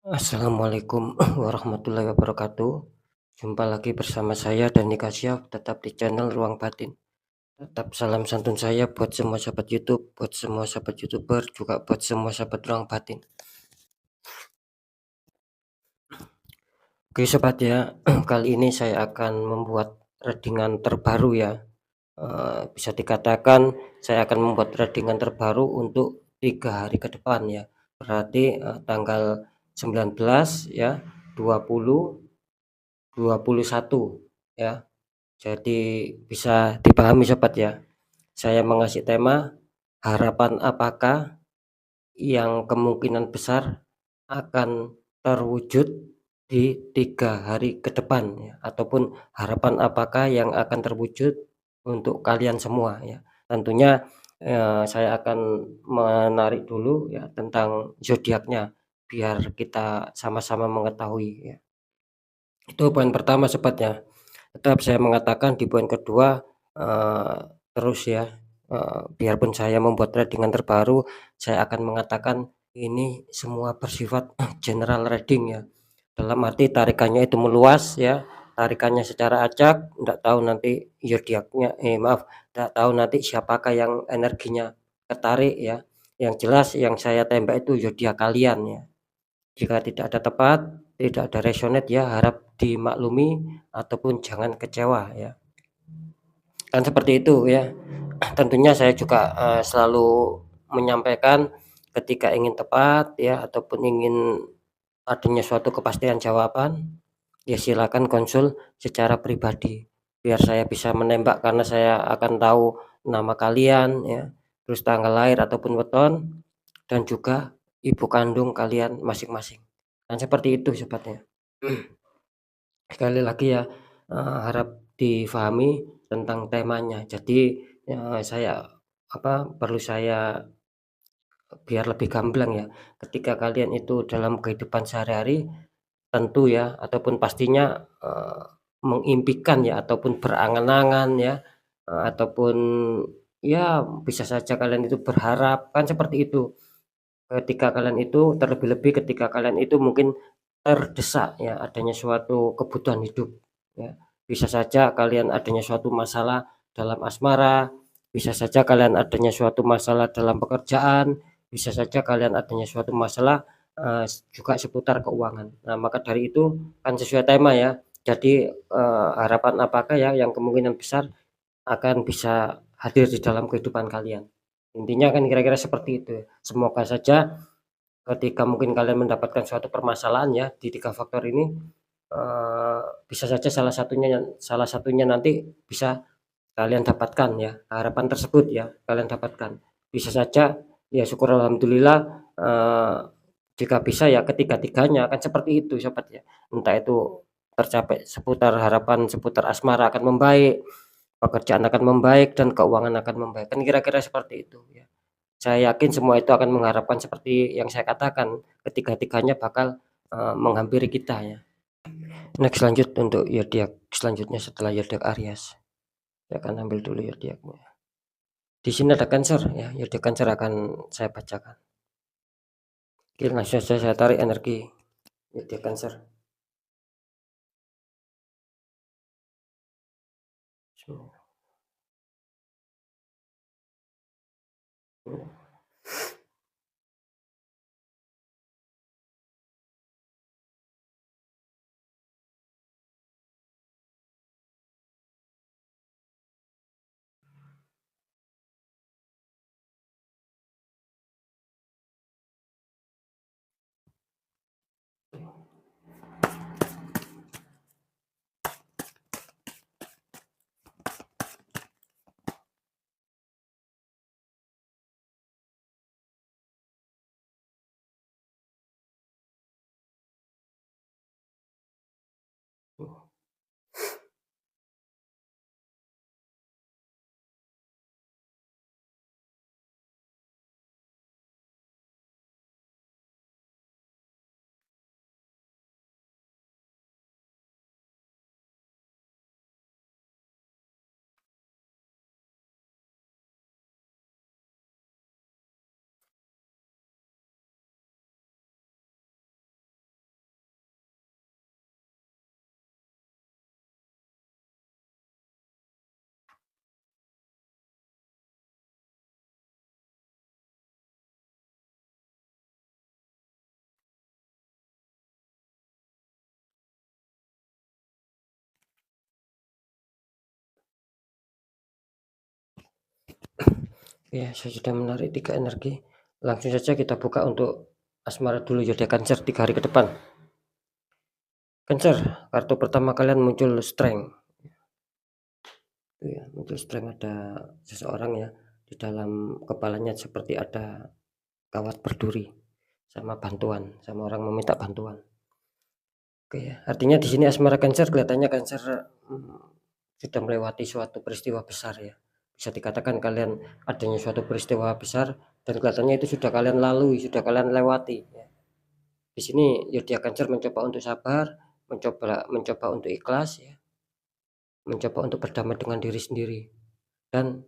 Assalamualaikum warahmatullahi wabarakatuh. Jumpa lagi bersama saya Dani Kasya, tetap di channel Ruang Batin. Tetap salam santun saya buat semua sahabat YouTube, buat semua sahabat YouTuber, juga buat semua sahabat Ruang Batin. Oke sobat ya, kali ini saya akan membuat readingan terbaru ya. Bisa dikatakan saya akan membuat readingan terbaru untuk 3 hari ke depan ya. Berarti tanggal 19 ya, 20, 21 ya. Jadi bisa dipahami sobat ya. Saya mengasih tema harapan apakah yang kemungkinan besar akan terwujud di 3 hari ke depan ya, ataupun harapan apakah yang akan terwujud untuk kalian semua ya. Tentunya saya akan menarik dulu ya tentang zodiaknya biar kita sama-sama mengetahui ya. Itu poin pertama sobat ya. Tetap saya mengatakan di poin kedua, eee, terus ya, biarpun saya membuat reading terbaru, saya akan mengatakan ini semua bersifat general reading ya. Dalam arti tarikannya itu meluas ya, tarikannya secara acak, nggak tahu nanti zodiaknya maaf, nggak tahu nanti siapakah yang energinya ketarik ya. Yang jelas yang saya tembak itu zodiak kalian ya. Jika tidak ada tepat, tidak ada resonate ya, harap dimaklumi ataupun jangan kecewa ya. Kan seperti itu ya. Tentunya saya juga, selalu menyampaikan ketika ingin tepat ya ataupun ingin adanya suatu kepastian jawaban, ya silakan konsul secara pribadi. Biar saya bisa menembak karena saya akan tahu nama kalian ya, terus tanggal lahir ataupun weton, dan juga ibu kandung kalian masing-masing. Kan seperti itu sifatnya. Sekali lagi ya, harap difahami tentang temanya. Jadi, saya perlu saya biar lebih gamblang ya, ketika kalian itu dalam kehidupan sehari-hari tentu ya ataupun pastinya, mengimpikan ya ataupun berangan-angan ya, ataupun ya bisa saja kalian itu berharap, kan seperti itu. Ketika kalian itu terlebih-lebih ketika kalian itu mungkin terdesak ya adanya suatu kebutuhan hidup ya. Bisa saja kalian adanya suatu masalah dalam asmara, bisa saja kalian adanya suatu masalah dalam pekerjaan, bisa saja kalian adanya suatu masalah, juga seputar keuangan. Nah, maka dari itu kan sesuai tema ya. Jadi, harapan apakah ya yang kemungkinan besar akan bisa hadir di dalam kehidupan kalian. Intinya kan kira-kira seperti itu ya. Semoga saja ketika mungkin kalian mendapatkan suatu permasalahan ya di 3 faktor ini, bisa saja salah satunya nanti bisa kalian dapatkan ya, harapan tersebut ya kalian dapatkan. Bisa saja ya syukur alhamdulillah, jika bisa ya ketiga-tiganya, kan seperti itu sobat ya. Entah itu tercapai seputar harapan seputar asmara akan membaik, pekerjaan akan membaik, dan keuangan akan membaik, kan kira-kira seperti itu ya. Saya yakin semua itu akan mengharapkan seperti yang saya katakan, ketiga-tiganya bakal, menghampiri kita ya. Next lanjut untuk zodiak selanjutnya setelah zodiak Aries. Saya akan ambil dulu zodiaknya. Di sini ada Cancer ya, zodiak Cancer akan saya bacakan. Oke, langsung saja saya tarik energi zodiak Cancer. Ya, saya sudah menarik 3 energi. Langsung saja kita buka untuk asmara dulu zodiak Cancer 3 hari ke depan. Cancer, kartu pertama kalian muncul strength. Ya, muncul strength, ada seseorang ya di dalam kepalanya seperti ada kawat berduri sama bantuan, sama orang meminta bantuan. Oke ya, artinya di sini asmara Cancer kelihatannya Cancer sudah melewati suatu peristiwa besar ya. Bisa dikatakan kalian adanya suatu peristiwa besar dan kelihatannya itu sudah kalian lalui, sudah kalian lewati ya. Di sini zodiak Cancer mencoba untuk sabar, mencoba untuk ikhlas ya, mencoba untuk berdamai dengan diri sendiri dan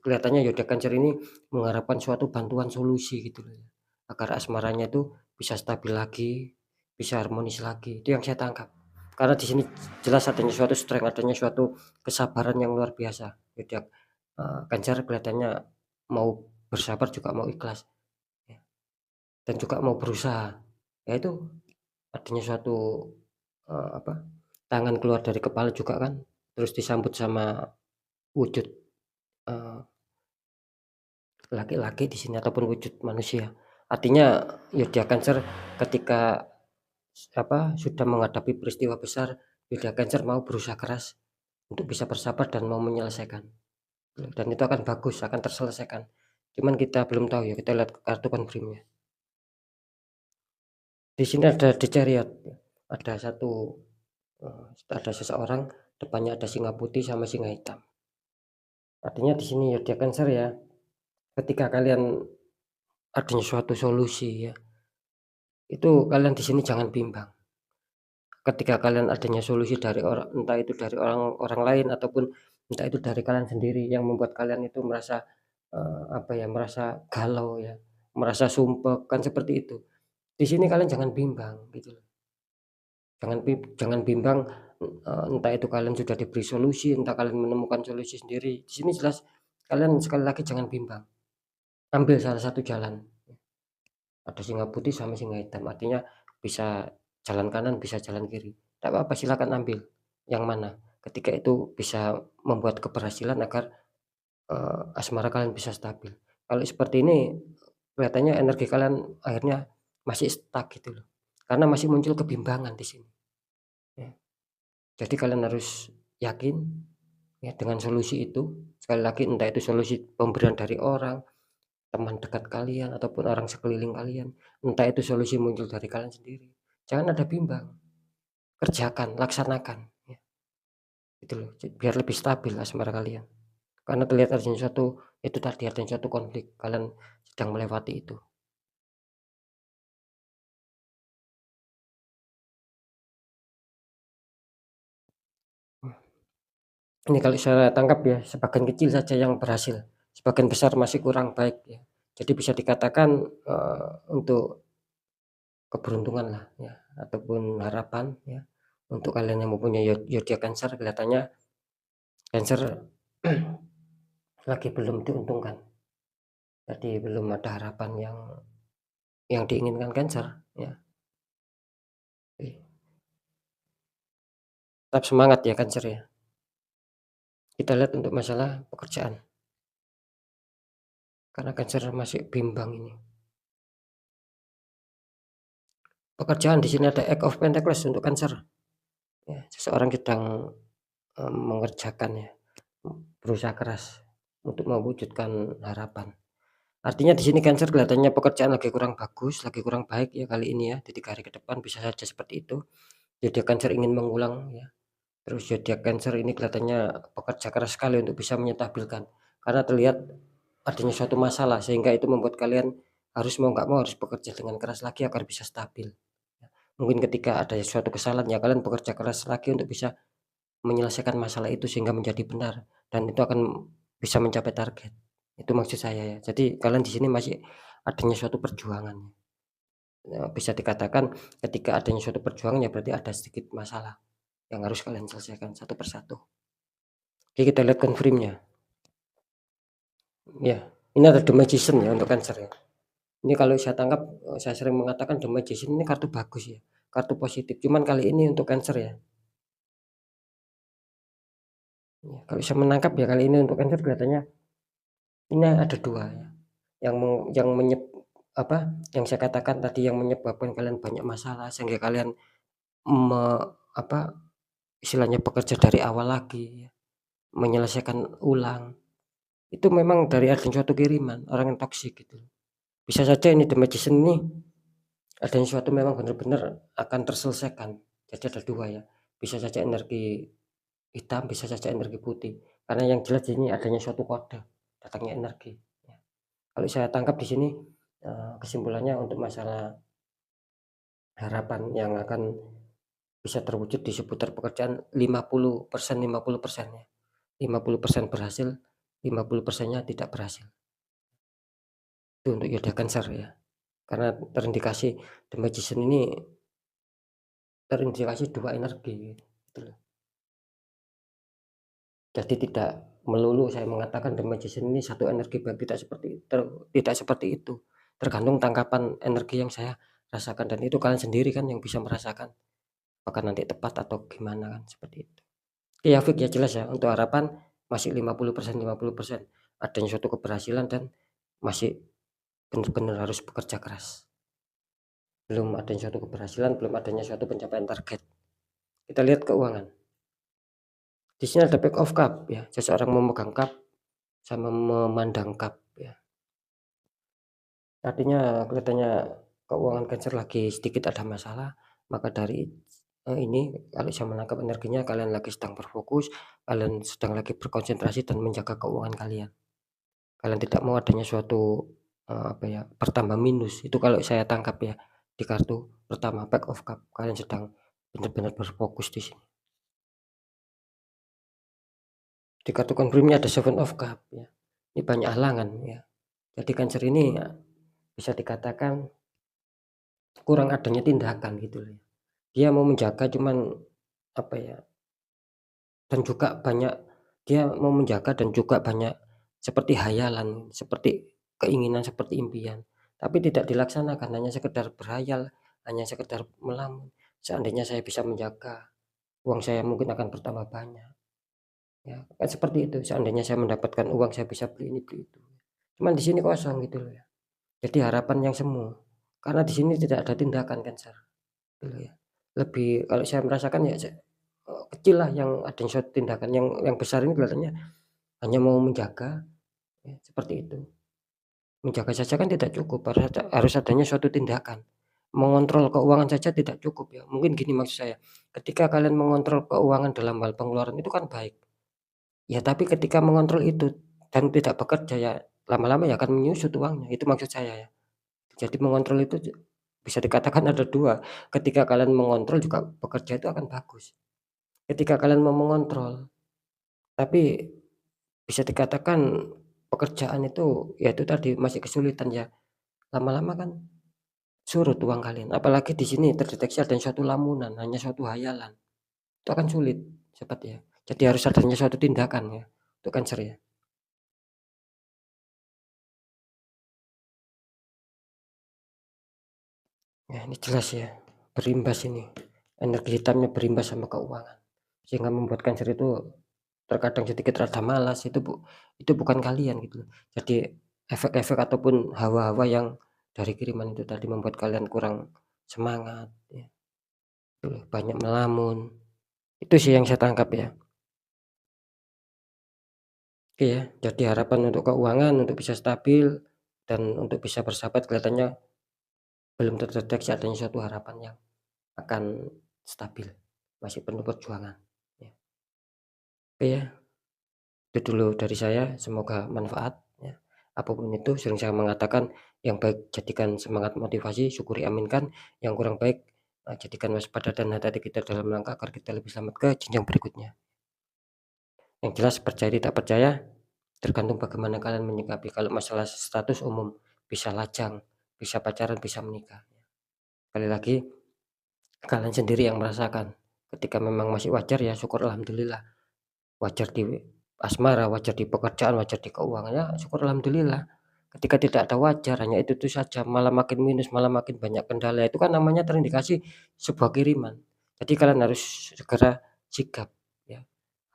kelihatannya zodiak Cancer ini mengharapkan suatu bantuan solusi gitu loh ya, agar asmaranya itu bisa stabil lagi, bisa harmonis lagi. Itu yang saya tangkap. Karena di sini jelas adanya suatu strength, adanya suatu kesabaran yang luar biasa. Zodiak Cancer kelihatannya mau bersabar juga mau ikhlas ya, dan juga mau berusaha. Yaitu adanya suatu tangan keluar dari kepala juga kan, terus disambut sama wujud laki-laki di sini ataupun wujud manusia. Artinya zodiak Cancer ketika sudah menghadapi peristiwa besar, zodiak Cancer mau berusaha keras untuk bisa bersabar dan mau menyelesaikan. Dan itu akan bagus, akan terselesaikan. Cuman kita belum tahu ya, kita lihat kartu confirmnya. Di sini ada The Chariot, ada seseorang, depannya ada singa putih sama singa hitam. Artinya di sini zodiak Cancer ya, ketika kalian adanya suatu solusi ya, itu kalian di sini jangan bimbang. Ketika kalian adanya solusi dari orang, entah itu dari orang lain ataupun entah itu dari kalian sendiri yang membuat kalian itu merasa merasa galau ya, merasa sumpek kan seperti itu. Di sini kalian jangan bimbang gitu loh. Jangan bimbang, entah itu kalian sudah diberi solusi, entah kalian menemukan solusi sendiri. Di sini jelas kalian sekali lagi jangan bimbang. Ambil salah satu jalan. Ada singa putih sama singa hitam, artinya bisa jalan kanan, bisa jalan kiri. Tak apa-apa, silakan ambil yang mana. Ketika itu bisa membuat keberhasilan agar asmara kalian bisa stabil. Kalau seperti ini kelihatannya energi kalian akhirnya masih stuck gitu loh. Karena masih muncul kebimbangan di sini. Ya. Jadi kalian harus yakin ya dengan solusi itu. Sekali lagi entah itu solusi pemberian dari orang, teman dekat kalian ataupun orang sekeliling kalian, entah itu solusi muncul dari kalian sendiri. Jangan ada bimbang, kerjakan, laksanakan ya. Gitu loh, biar lebih stabil asmara kalian. Karena terlihat adanya suatu konflik, kalian sedang melewati itu. Ini kalau saya tangkap ya, sebagian kecil saja yang berhasil, sebagian besar masih kurang baik ya. Jadi bisa dikatakan untuk keberuntungan lah ya, ataupun harapan ya, untuk kalian yang mempunyai zodiak Cancer, kelihatannya Cancer lagi belum diuntungkan. Jadi belum ada harapan yang diinginkan Cancer ya. Tetap semangat ya Cancer ya. Kita lihat untuk masalah pekerjaan. Karena Cancer masih bimbang ini. Pekerjaan di sini ada Eight of Pentacles untuk Cancer. Ya, seseorang sedang mengerjakan ya, berusaha keras untuk mewujudkan harapan. Artinya di sini Cancer kelihatannya pekerjaan lagi kurang bagus, lagi kurang baik ya kali ini ya. Di 3 hari ke depan bisa saja seperti itu. Jadi Cancer ingin mengulang ya. Terus zodiak Cancer ini kelihatannya pekerja keras sekali untuk bisa menyetabilkan. Karena terlihat adanya suatu masalah sehingga itu membuat kalian harus mau nggak mau harus bekerja dengan keras lagi agar bisa stabil. Mungkin ketika ada suatu kesalahan ya kalian bekerja keras lagi untuk bisa menyelesaikan masalah itu sehingga menjadi benar dan itu akan bisa mencapai target. Itu maksud saya ya. Jadi kalian di sini masih adanya suatu perjuangan. Ya, bisa dikatakan ketika adanya suatu perjuangan ya berarti ada sedikit masalah yang harus kalian selesaikan satu persatu. Oke, kita lihat confirmnya. Ya, ini ada The Magician ya untuk Cancer ya. Ini kalau saya tangkap, saya sering mengatakan The Magician ini kartu bagus ya, kartu positif. Cuman kali ini untuk Cancer ya. Ya, kalau saya menangkap ya kali ini untuk Cancer kelihatannya Ini ada 2 ya, yang apa, yang saya katakan tadi yang menyebabkan kalian banyak masalah sehingga kalian me apa, istilahnya bekerja dari awal lagi ya, menyelesaikan ulang, itu memang dari adanya suatu kiriman, orang yang toksik gitu. Bisa saja ini The Magician ini adanya suatu memang benar-benar akan terselesaikan. Jadi ada 2 ya, bisa saja energi hitam, bisa saja energi putih. Karena yang jelas ini adanya suatu kode, datangnya energi, ya. Kalau saya tangkap di sini, kesimpulannya untuk masalah harapan yang akan bisa terwujud di seputar pekerjaan 50%, 50% ya. 50% berhasil, 50%-nya tidak berhasil. Itu untuk Yoda Cancer ya. Karena terindikasi The Magician ini terindikasi 2 energi gitu loh. Jadi tidak melulu saya mengatakan The Magician ini satu energi baik, tidak seperti itu. Tergantung tangkapan energi yang saya rasakan dan itu kalian sendiri kan yang bisa merasakan apakah nanti tepat atau gimana kan seperti itu. Iya Fik, ya jelas ya untuk harapan masih 50%, 50%. Adanya suatu keberhasilan dan masih benar-benar harus bekerja keras. Belum adanya suatu keberhasilan, belum adanya suatu pencapaian target. Kita lihat keuangan. Di sini ada Pack of Cup ya, seseorang memegang cup sama memandang cup ya. Artinya kelihatannya keuangan Cancer lagi sedikit ada masalah, maka dari ini kalau saya menangkap energinya kalian lagi sedang berfokus, kalian sedang lagi berkonsentrasi dan menjaga keuangan kalian. Kalian tidak mau adanya suatu apa ya, bertambah minus. Itu kalau saya tangkap ya di kartu pertama Pack of Cup. Kalian sedang benar-benar berfokus di sini. Di kartu confirm-nya ada Seven of Cup ya. Ini banyak halangan ya. Jadi Cancer ini ya, bisa dikatakan kurang adanya tindakan gitu loh. Dia mau menjaga cuman apa ya, dan juga banyak dia mau menjaga dan juga banyak seperti hayalan, seperti keinginan, seperti impian, tapi tidak dilaksanakan, hanya sekedar berhayal, hanya sekedar melamun. Seandainya saya bisa menjaga, uang saya mungkin akan bertambah banyak. Ya, kan seperti itu. Seandainya saya mendapatkan uang, saya bisa beli ini, beli itu. Cuman di sini kosong gitu loh ya. Jadi harapan yang semu. Karena di sini tidak ada tindakan Cancer. Gitu ya. Lebih kalau saya merasakan ya kecil lah yang ada suatu tindakan yang besar ini kelihatannya hanya mau menjaga ya, seperti itu. Menjaga saja kan tidak cukup, harus adanya suatu tindakan. Mengontrol keuangan saja tidak cukup ya. Mungkin gini maksud saya, ketika kalian mengontrol keuangan dalam hal pengeluaran itu kan baik. Ya tapi ketika mengontrol itu dan tidak bekerja ya lama-lama ya akan menyusut uangnya, itu maksud saya ya. Jadi mengontrol itu bisa dikatakan ada 2, ketika kalian mengontrol juga bekerja itu akan bagus. Ketika kalian mau mengontrol, tapi bisa dikatakan pekerjaan itu ya itu tadi masih kesulitan ya, lama-lama kan surut uang kalian. Apalagi di sini terdeteksi adanya suatu lamunan, hanya suatu hayalan, itu akan sulit cepat ya. Jadi harus adanya suatu tindakan ya, itu Cancer ya. Ya ini jelas ya, berimbas ini, energi hitamnya berimbas sama keuangan, sehingga membuat Cancer itu terkadang sedikit rada malas, itu bukan kalian gitu loh. Jadi efek-efek ataupun hawa-hawa yang dari kiriman itu tadi membuat kalian kurang semangat ya, gitu loh, banyak melamun. Itu sih yang saya tangkap ya. Oke ya, jadi harapan untuk keuangan untuk bisa stabil dan untuk bisa bersahabat kelihatannya belum terdeteksi adanya suatu harapan yang akan stabil, masih penuh perjuangan ya. Oke ya. Itu dulu dari saya, semoga manfaat ya. Apapun itu sering saya mengatakan yang baik jadikan semangat motivasi, syukuri aminkan, yang kurang baik jadikan waspada dan hati-hati kita dalam langkah agar kita lebih selamat ke jenjang berikutnya. Yang jelas percaya tidak percaya tergantung bagaimana kalian menyikapi. Kalau masalah status umum bisa lajang, bisa pacaran, bisa menikah. Sekali lagi kalian sendiri yang merasakan. Ketika memang masih wajar ya syukur alhamdulillah. Wajar di asmara, wajar di pekerjaan, wajar di keuangan, ya syukur alhamdulillah. Ketika tidak ada wajar, hanya itu saja, malah makin minus, malah makin banyak kendala, itu kan namanya terindikasi sebuah kiriman. Jadi kalian harus segera sigap ya,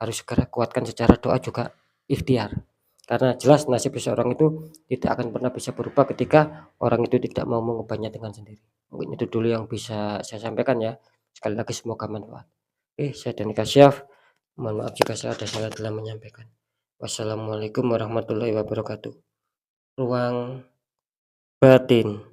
harus segera kuatkan secara doa juga ikhtiar. Karena jelas nasib seseorang itu tidak akan pernah bisa berubah ketika orang itu tidak mau mengubahnya dengan sendiri. Mungkin itu dulu yang bisa saya sampaikan ya. Sekali lagi semoga manfaat. Oke, saya Danika Syaf, mohon maaf jika saya ada salah dalam menyampaikan. Wassalamualaikum warahmatullahi wabarakatuh. Ruang batin.